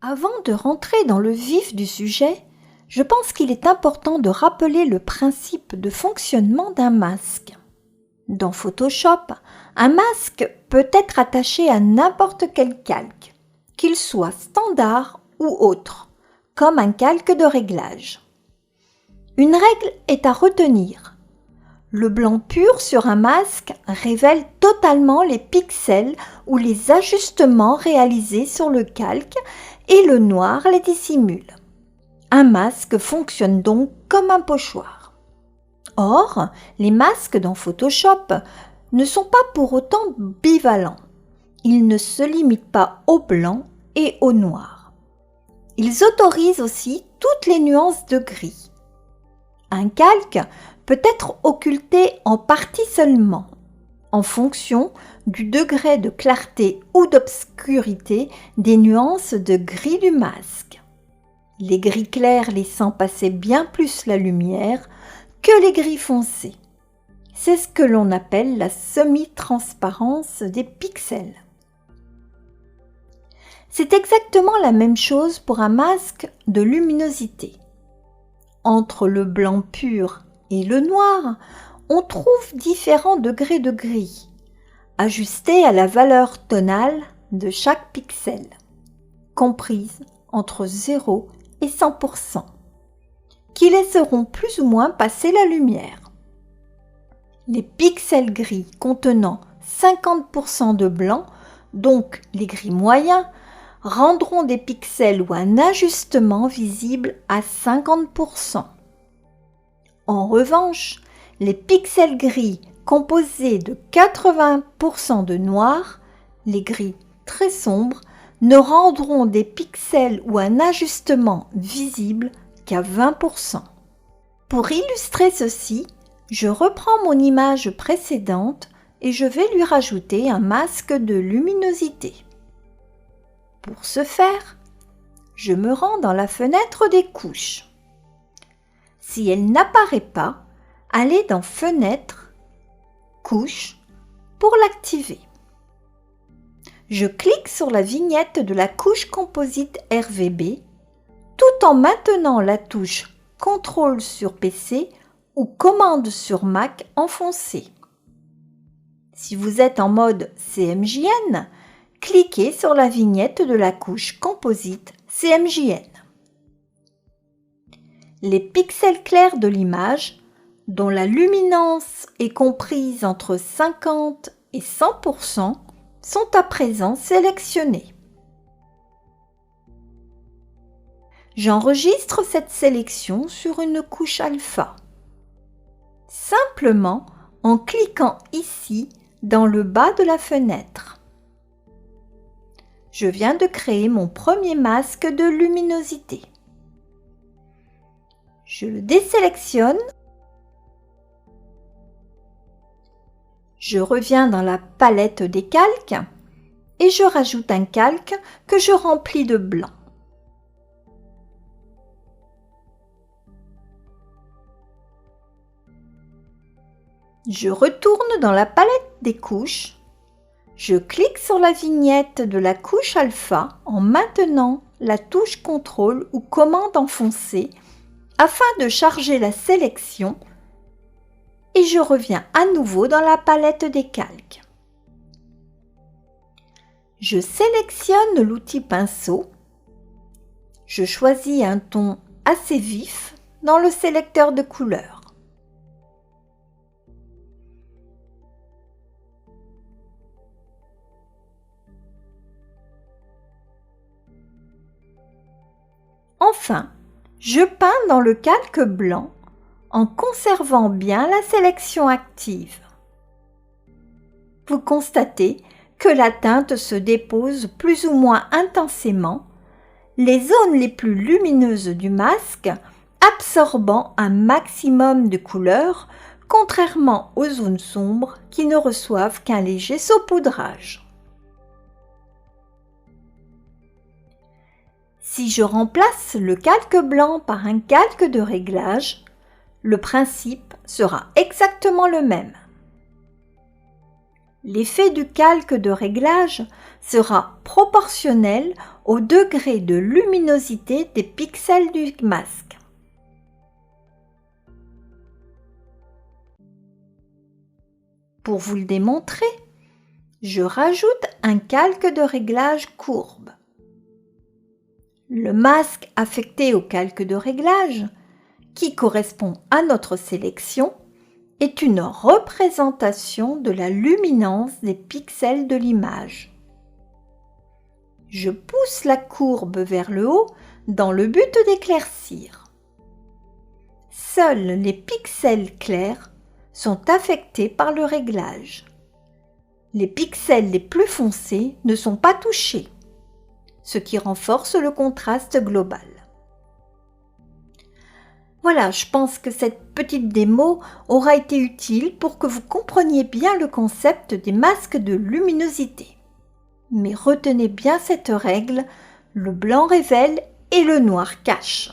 Avant de rentrer dans le vif du sujet, je pense qu'il est important de rappeler le principe de fonctionnement d'un masque. Dans Photoshop, un masque peut être attaché à n'importe quel calque, qu'il soit standard ou autre, comme un calque de réglage. Une règle est à retenir. Le blanc pur sur un masque révèle totalement les pixels ou les ajustements réalisés sur le calque et le noir les dissimule. Un masque fonctionne donc comme un pochoir. Or, les masques dans Photoshop ne sont pas pour autant bivalents. Ils ne se limitent pas au blanc et au noir. Ils autorisent aussi toutes les nuances de gris. Un calque peut être occulté en partie seulement, en fonction du degré de clarté ou d'obscurité des nuances de gris du masque. Les gris clairs laissant passer bien plus la lumière que les gris foncés. C'est ce que l'on appelle la semi-transparence des pixels. C'est exactement la même chose pour un masque de luminosité. Entre le blanc pur et le noir, on trouve différents degrés de gris, ajustés à la valeur tonale de chaque pixel, comprise entre 0 et 100%, qui laisseront plus ou moins passer la lumière. Les pixels gris contenant 50% de blanc, donc les gris moyens, rendront des pixels ou un ajustement visible à 50%. En revanche, les pixels gris composés de 80% de noir, les gris très sombres, ne rendront des pixels ou un ajustement visible qu'à 20%. Pour illustrer ceci, je reprends mon image précédente et je vais lui rajouter un masque de luminosité. Pour ce faire, je me rends dans la fenêtre des couches. Si elle n'apparaît pas, allez dans Fenêtre, Couche pour l'activer. Je clique sur la vignette de la couche composite RVB tout en maintenant la touche CTRL sur PC ou Commande sur Mac enfoncée. Si vous êtes en mode CMJN, cliquez sur la vignette de la couche composite CMJN. Les pixels clairs de l'image, dont la luminance est comprise entre 50 et 100%, sont à présent sélectionnés. J'enregistre cette sélection sur une couche alpha, simplement en cliquant ici dans le bas de la fenêtre. Je viens de créer mon premier masque de luminosité. Je le désélectionne. Je reviens dans la palette des calques et je rajoute un calque que je remplis de blanc. Je retourne dans la palette des couches. Je clique sur la vignette de la couche alpha en maintenant la touche CTRL ou commande enfoncée afin de charger la sélection et je reviens à nouveau dans la palette des calques. Je sélectionne l'outil pinceau. Je choisis un ton assez vif dans le sélecteur de couleurs. Enfin, je peins dans le calque blanc en conservant bien la sélection active. Vous constatez que la teinte se dépose plus ou moins intensément, les zones les plus lumineuses du masque absorbant un maximum de couleurs, contrairement aux zones sombres qui ne reçoivent qu'un léger saupoudrage. Si je remplace le calque blanc par un calque de réglage, le principe sera exactement le même. L'effet du calque de réglage sera proportionnel au degré de luminosité des pixels du masque. Pour vous le démontrer, je rajoute un calque de réglage courbe. Le masque affecté au calque de réglage, qui correspond à notre sélection, est une représentation de la luminance des pixels de l'image. Je pousse la courbe vers le haut dans le but d'éclaircir. Seuls les pixels clairs sont affectés par le réglage. Les pixels les plus foncés ne sont pas touchés, ce qui renforce le contraste global. Voilà, je pense que cette petite démo aura été utile pour que vous compreniez bien le concept des masques de luminosité. Mais retenez bien cette règle, le blanc révèle et le noir cache.